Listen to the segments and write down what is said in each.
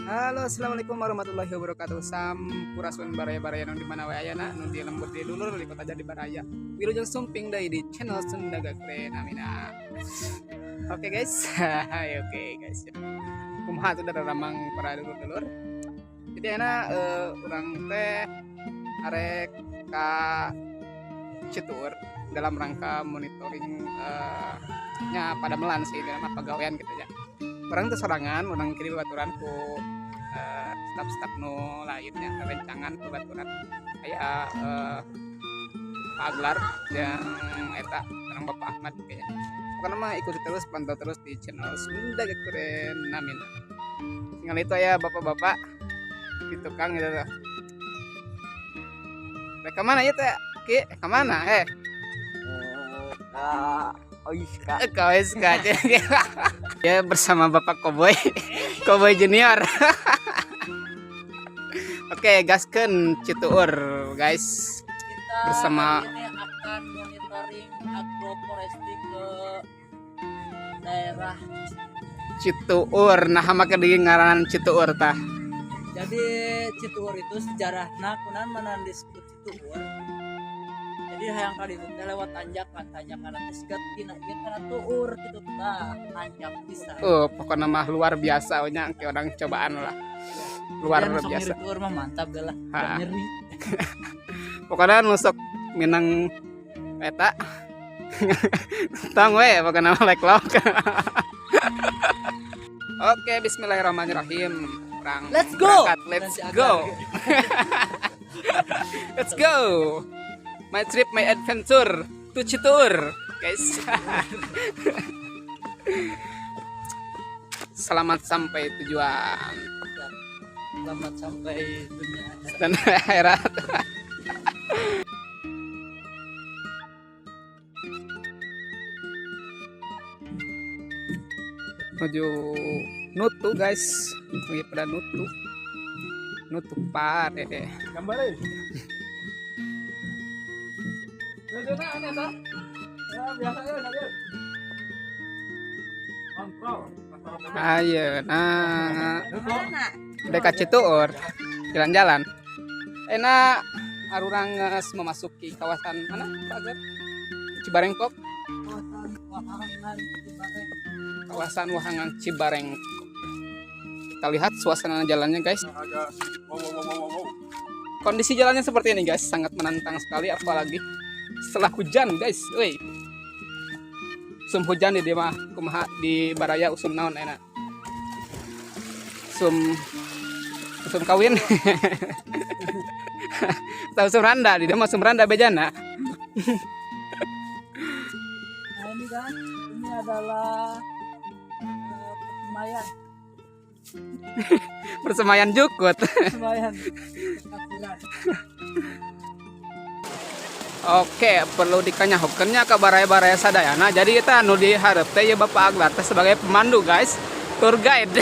Halo, assalamualaikum warahmatullahi wabarakatuh. Sampurasun baraya-baraya di mana wae ayana nu di lembur di dulur di kota Jadi Baraya. Wilujeng sumping deui di channel Sunda Gakren. Amina. Oke guys. Oke guys. Kumaha tuh dari ramang para dulur-dulur. Jadi urang teh arek ka Citur dalam rangka monitoring nya pada melan sih dalam pegawaian gitu ya. Orang tuh sorangan orang kirim baturan ku staf-staf nu lainnya rencangan ke baturan kayak Pak Aglar yang eta orang Bapak Ahmad kayaknya pokoknya mah ikuti terus pantau terus di channel Sunda Keren Namin tinggal itu ya bapak-bapak di tukang gitu tuh mereka mana ya teh ki kemana Oiska ya bersama Bapak Koboy Junior. Oke, gaskeun Citur guys. Kita Bersama hari ini akan monitoring agroforestry ke daerah. Citur, nah make di ngaran Citur tah. Jadi Citur itu sejarahna kunaon mana disebut Citur. Jadi hayang kali itu lewat tanjakan nanti sigat tina ieu kana tuur kitu tah tanjak bisa. Pokoknya mah luar biasa nya ke orang cobaan lah. Luar biasa. Tuur mah mantap lah. Nyeri. Pokoknya nusuk minang eta. Tang we pokoknya like log. Oke, bismillahirrahmanirrahim. Let's go. Let's go. Let's go. My trip, my adventure to Citur, guys. Selamat sampai tujuan. Selamat sampai dunia Dan akhirat. Menuju Nutu, guys. Lagi pada Nutu. Nutu pare. Gambar ayo, nah, dekat Citur, jalan-jalan. Enak, arurang memasuki kawasan mana, Pak Agar? Cibarengkok. Kawasan Wahangan Cibarengkok. Kita lihat suasana jalannya, guys. Kondisi jalannya seperti ini, guys, sangat menantang sekali, apalagi setelah hujan, guys. Woi, sum hujan di mah kumaha di Baraya usum naon enak sum kawin tahu sum randa di mah sum randa bejana. Nah ini kan ini adalah persembayan Persemayan jukut. persembayan Oke, perlu dikanyahokeunnya ke baraya-baraya sadayana. Jadi kita anu diharap teh ya Bapak Aglar teh sebagai pemandu, guys. Tour guide.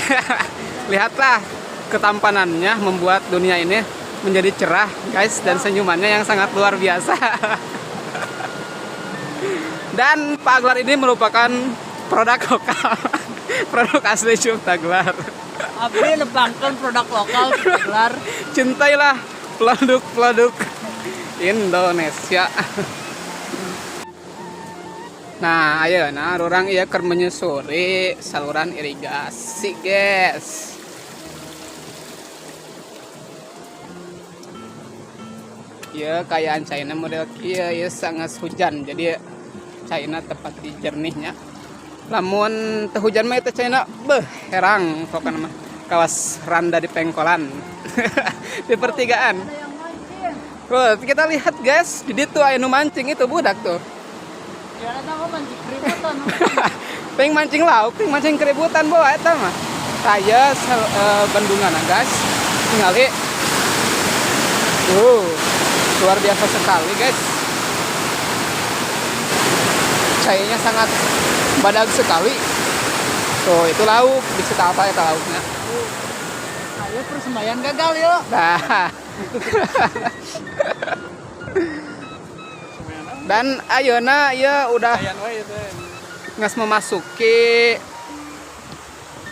Lihatlah ketampanannya membuat dunia ini menjadi cerah, guys, dan senyumannya yang sangat luar biasa. Dan Pak Aglar ini merupakan produk lokal. Produk asli Ciptaglar. Abdi nepangkeun produk lokal Ciptaglar. Cintailah produk-produk Indonesia. Nah, ayo orang ieu keur menyusuri saluran irigasi, guys. Ieu kayaan China model ieu sangat hujan. Jadi China tepat di jernihnya. Lamun teu hujan mah eta China herang pokokna mah kawas randa di pengkolan. Di pertigaan. Tuh, kita lihat, guys, di situ aya nu mancing itu budak tuh. Ya ada kok mancing keributan. Peng mancing lauk, peng mancing keributan bawa eta mah. Saya bendungan, guys. Ningali. Luar biasa sekali, guys. Cainya sangat badag sekali. Tuh, itu lauk, bisa apa eta lauknya. Ayo persembayan gagal yuk. Nah. Dan ayeuna ya udah ngas memasuki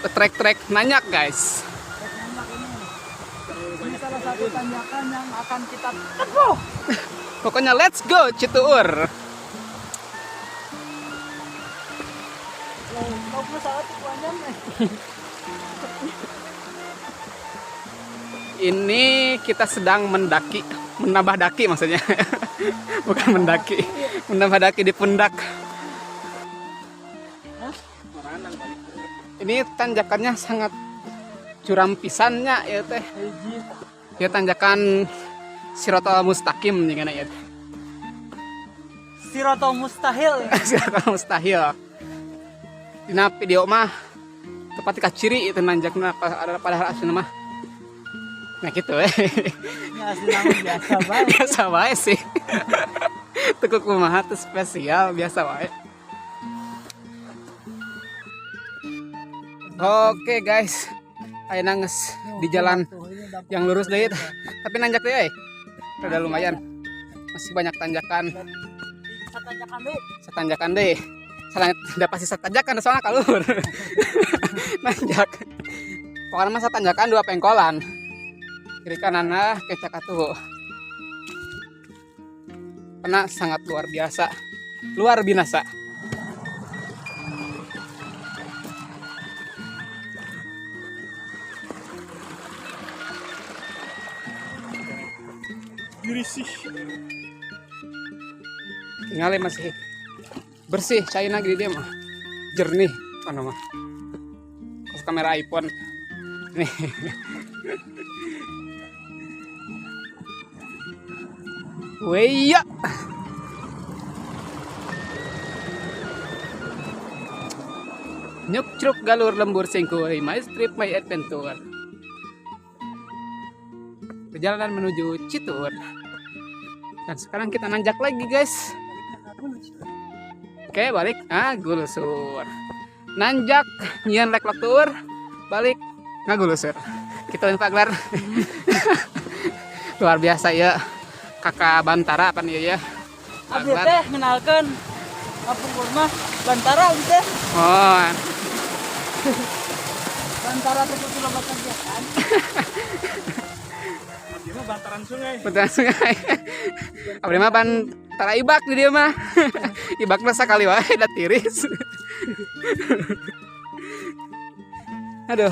trek-trek nanyak, guys. satu tanjakan yang akan kita tempuh. Pokoknya let's go Cituur. Kau pun salah tuh panjang nih. Ini kita sedang mendaki, menambah daki maksudnya. Bukan mendaki, menambah daki di pundak. Ini tanjakannya sangat curam pisannya ya teh. Ya tanjakan Sirotol Mustaqim nih kan ya. Sirotol mustahil. Sirotol mustahil. Dina video mah tepat di ciri itu nanjakna padahal asli mah. Nah gitu Ya asli nama biasa banget. biasa wae sih. Tekuk kumaha teu spesial biasa wae. Oke guys, ayo nangis di jalan yang lurus deh, tapi nanjak deh, udah lumayan, masih banyak tanjakan, setanjakan deh, udah pasti setanjakan soalnya kalur, nanjak, pokoknya masa tanjakan 2 pengkolan, kiri kanan lah kecak atuh, karena sangat luar biasa, luar binasa. Berisih. Tinggalnya masih bersih, China gini dia mah jernih apa nama kamera iPhone nih. Weya nyuk cruk galur lembur singkuy my trip my adventure. Perjalanan menuju Cituur. Dan sekarang kita nanjak lagi guys. Oke balik. Gulusur. Nanjak nyian lek tur. Balik ngagulusur. Kita yang paglar. Luar biasa ya. Kakak Bantara apa nih ya? Abdi teh kenalkan Kampung Kurma Bantara teh. Oh. Bantara teh kudu lobatan dia kan. Ini bantaran sungai. Bantaran sungai. Abdi mah Bantara ibak di dia mah. Ibakna sakali wae da tiris. Aduh.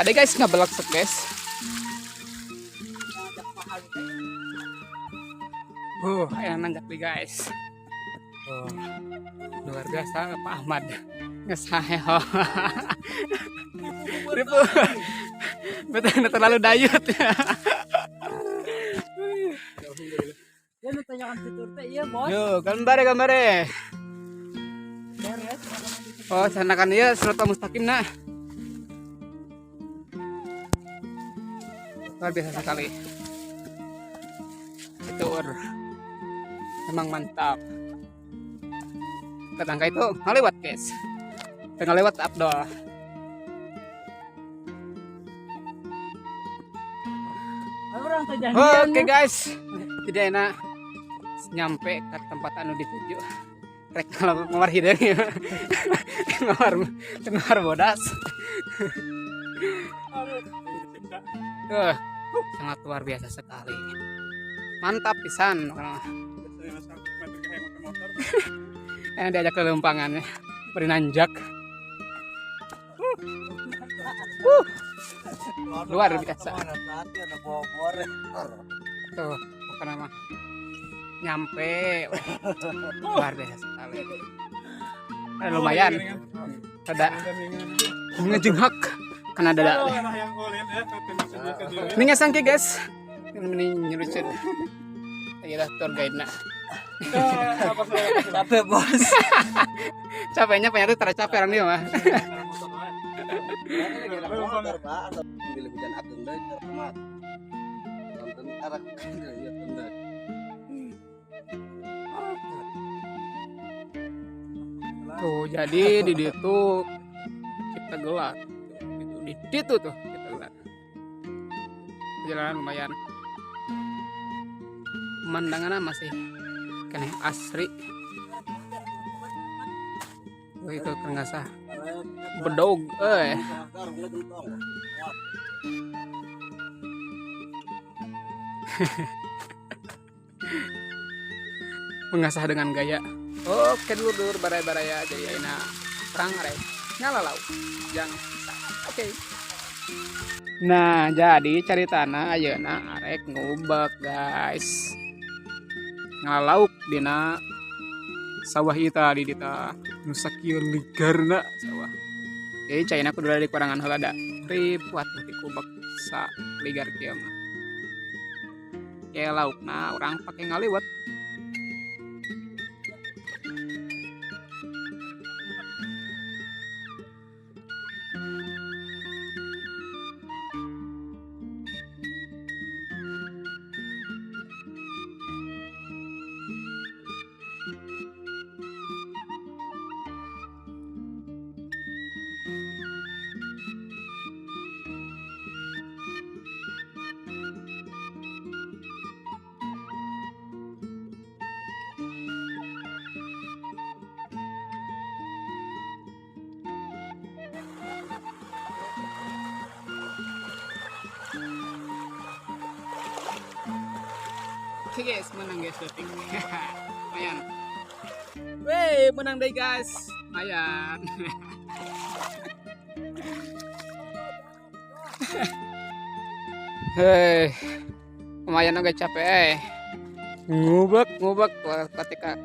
Ada guys ngabelak guys. Enak nanjak nih guys. Luar biasa Pak Ahmad. Ngesahe. Ribu. Betul terlalu dayut. Dia nu tanyakan Cituur teh ieu bos. Yo, gambare. Oh, sanakan ieu Sirotol Mustaqim nah. Luar biasa sekali. Cituur. Memang mantap. Tetangga itu ngelewat guys. Tengah lewat Abdul. Orang teh janjian. Oke guys, tidak enak nyampe ke tempat anu dituju. Rek kalau ngawar hideung ya. ngawar bodas. Sangat luar biasa sekali. Mantap pisan. Yang diajak ke lempangannya, beri nanjak. Luar biasa. Tuh, bukan nama. Nyampe. Luar biasa sekali. Lumayan. Ada ngejenghak karena ada. Ini ngasangke guys. Ini nyerucun. Ayo dah tour guide nak. Capek bos. Capeknya pengen tuh capek orang dia mah. Tuh jadi di situ kita gelat. Di situ tuh kita gelat. Perjalanan lumayan. Pemandangannya masih kene asri. Itu kan nggak sah. bedog mengasah dengan gaya. Oke dulur baraya jadi ayeuna perang rek ngalalau jang bisa. Oke. Nah, jadi caritana ayeuna arek ngubek guys. Ngalauk dina sawah ita di dita nu sakieu ligarna sawah. Jadi caina kudu di kurangan heula da. Ripuat dikubek sa ligar kieu mah. Kayak laukna urang pake ngaliwat. Oke guys, menang guys shooting. Lumayan. Weh, menang deh guys. Lumayan. Hei, lumayan agak capek. Ngubek ketika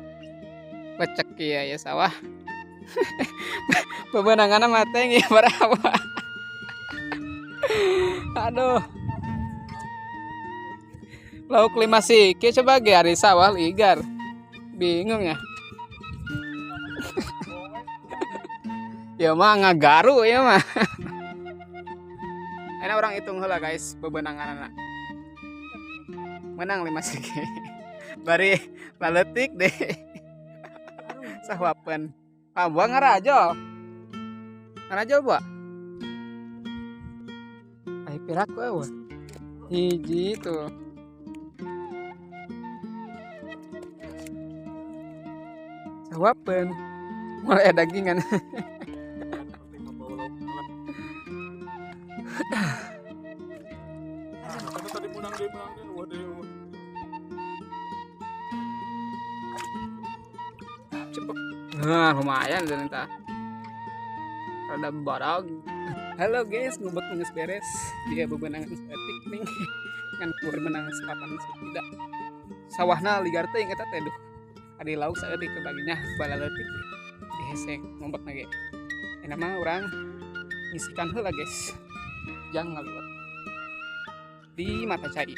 becek ya sawah. Pemenangannya mateng ya berapa? Aduh. Lauk 5 siki sebagai hari sawah ligar. Bingung ya. Ya mah ngagaru ya mah. Enak orang hitung heula guys bebenangan anak. Menang 5 siki. Bari laletik deh. Sahuapeun. Ah buang ngarajo. Ngarajo buah. Ai pirak we. Hiji tuh. Sahuapeun. Mulai dagingan. Tadi menang deh waduh. Cepet. Nah, lumayan ternyata. Rada barang. Halo guys, ngubek geus beres. Dia bebenangan setik ning. Kan bebenangan sepapan tidak. Sawahna ligar teuing eta teh duh. Adi lauk saeutik kebaginya balaleutik. Dihesek ngubek na ge. Enak mah urang ngisikan heula guys. Jangan ngaliwat. Di mata cai.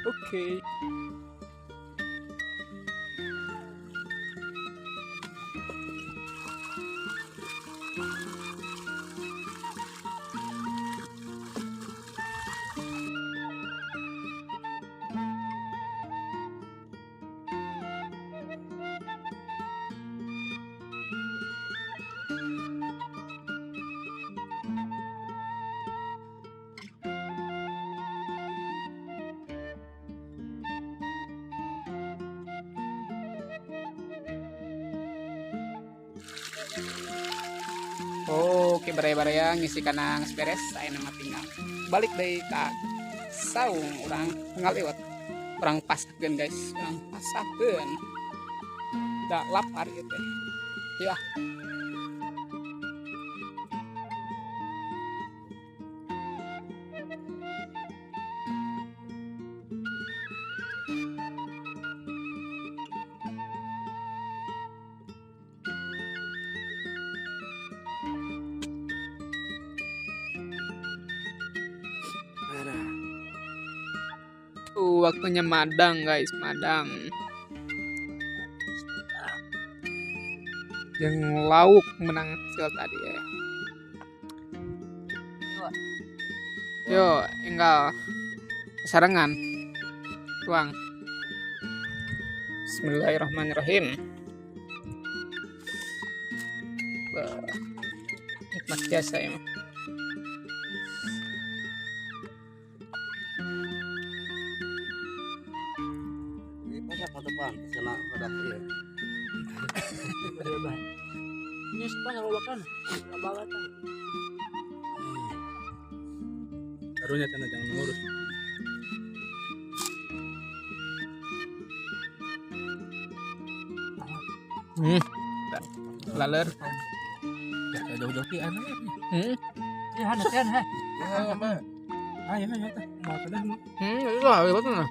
Oke. Oke baraya-baraya ngisi kanang beres saya nama tinggal balik dari ka saung orang ngaliwat orang pasakeun guys orang pasakeun da lapar gitu ya. Waktunya madang guys, madang. Yang lauk menang hasil tadi ya. Yo, enggak sarangan. Tuang. Bismillahirrahmanirrahim. Nikmat biasa ya. Ini sepan kalau makan. Abangan. Karunya cina jangan ngurus. Laler. Ya jauh-jauh ki aneh. Ya hanasan ha. Ya mah. Ayo ya teh. Mau sudah Itu lah, betul nah.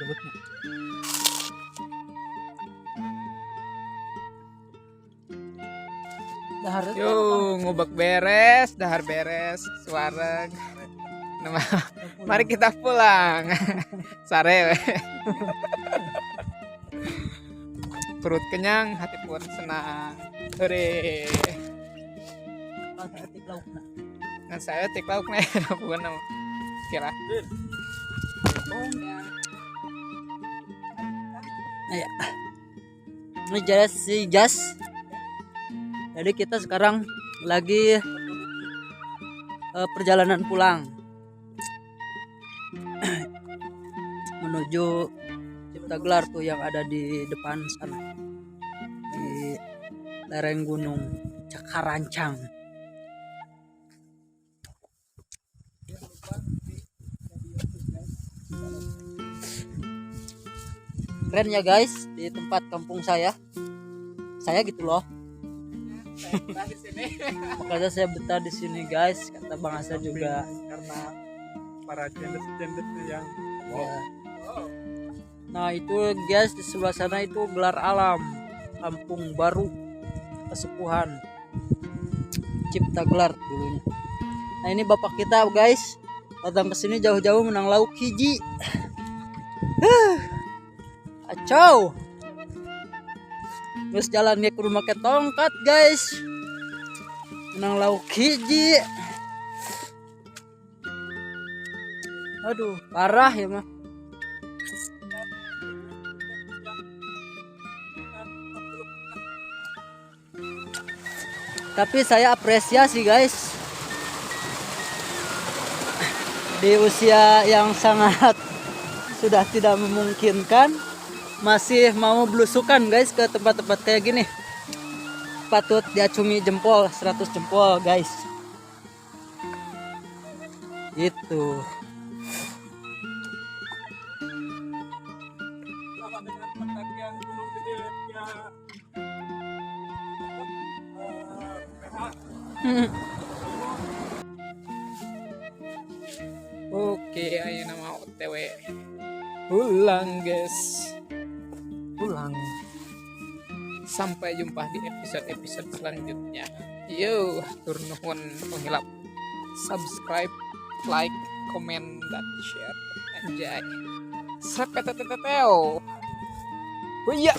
debutnya. Dahar. Yo, ngubek beres, dahar beres, suareg. Nama, mari kita pulang. Sare we. Perut kenyang, hati pun senang. Hore. Ketik laukna. Nah, saya tik lauk nih, bukan nama. Kira. Ya. Ini jas. Jadi kita sekarang lagi perjalanan pulang menuju Ciptagelar tuh yang ada di depan sana di lereng gunung Cakarancang. Keren ya guys di tempat kampung saya gitu loh. Di sini. Makanya saya betah di sini guys, kata Bang Asa juga. Karena para gender yang Ya. Nah itu guys di sebelah sana itu gelar alam Kampung Baru Kesepuhan Ciptagelar dulunya. Nah ini bapak kita guys datang ke sini jauh-jauh menang lauk hiji. Acau. Terus jalan ke rumah ke tongkat guys. Menang lauk hiji. Aduh, parah ya mah. Tapi saya apresiasi guys. Di usia yang sangat sudah tidak memungkinkan masih mau belusukan guys ke tempat-tempat kayak gini. Patut diacungi jempol 100 jempol guys. Gitu. sama dengan pendakian Gunung Gede ya. Oke, ayo nama OTW. Pulang, guys. Pulang. Sampai jumpa di episode-episode selanjutnya. Yo, tur nuhun penghilap. Subscribe, like, comment, dan share. Anjay. Sepeteteteo. Oh iya.